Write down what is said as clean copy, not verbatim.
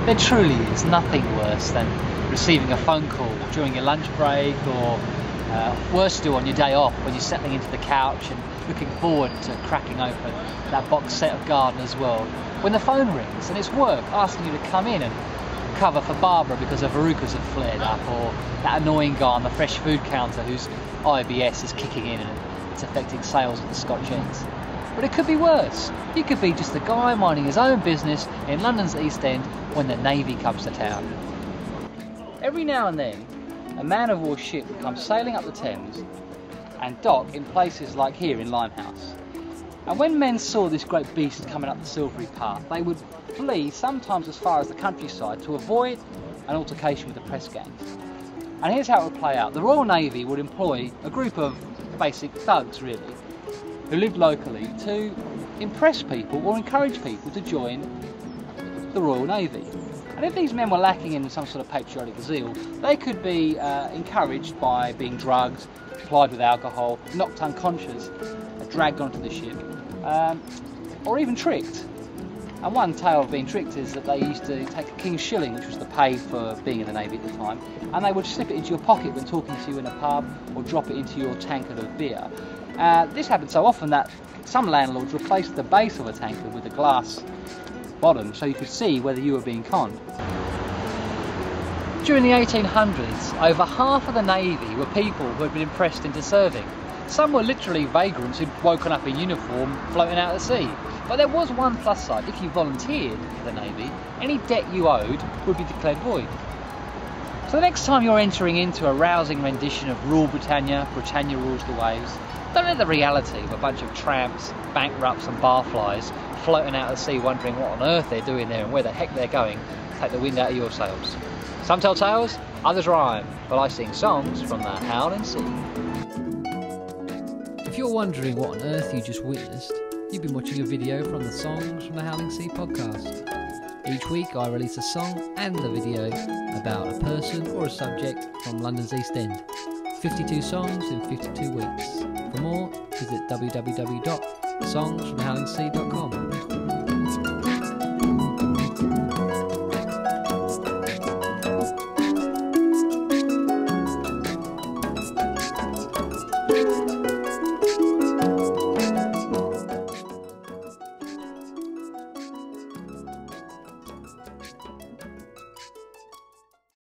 There truly is nothing worse than receiving a phone call during your lunch break, or worse still on your day off when you're settling into the couch and looking forward to cracking open that box set of Gardener's World, when the phone rings and it's work asking you to come in and cover for Barbara because her verrucas have flared up, or that annoying guy on the fresh food counter whose IBS is kicking in and it's affecting sales at the Scotch Ends. But it could be worse. You could be just a guy minding his own business in London's East End when the Navy comes to town. Every now and then, a man of war ship would come sailing up the Thames and dock in places like here in Limehouse. And when men saw this great beast coming up the silvery path, they would flee sometimes as far as the countryside to avoid an altercation with the press gangs. And here's how it would play out. The Royal Navy would employ a group of basic thugs, really, who lived locally, to impress people or encourage people to join the Royal Navy. And if these men were lacking in some sort of patriotic zeal, they could be encouraged by being drugged, plied with alcohol, knocked unconscious, dragged onto the ship, or even tricked. And one tale of being tricked is that they used to take a king's shilling, which was the pay for being in the Navy at the time, and they would slip it into your pocket when talking to you in a pub, or drop it into your tankard of beer. This happened so often that some landlords replaced the base of a tankard with a glass bottom so you could see whether you were being conned. During the 1800s, over half of the Navy were people who had been impressed into serving. Some were literally vagrants who'd woken up in uniform floating out at sea. But there was one plus side: if you volunteered for the Navy, any debt you owed would be declared void. So the next time you're entering into a rousing rendition of Rule Britannia, Britannia rules the waves, don't let the reality of a bunch of tramps, bankrupts and barflies floating out at sea wondering what on earth they're doing there and where the heck they're going take the wind out of your sails. Some tell tales, others rhyme, but I sing songs from the howling sea. If you're wondering what on earth you just witnessed, you've been watching a video from the Songs from the Howling Sea podcast. Each week I release a song and a video about a person or a subject from London's East End. 52 songs in 52 weeks. For more, visit www.songsfromthehowlingsea.com.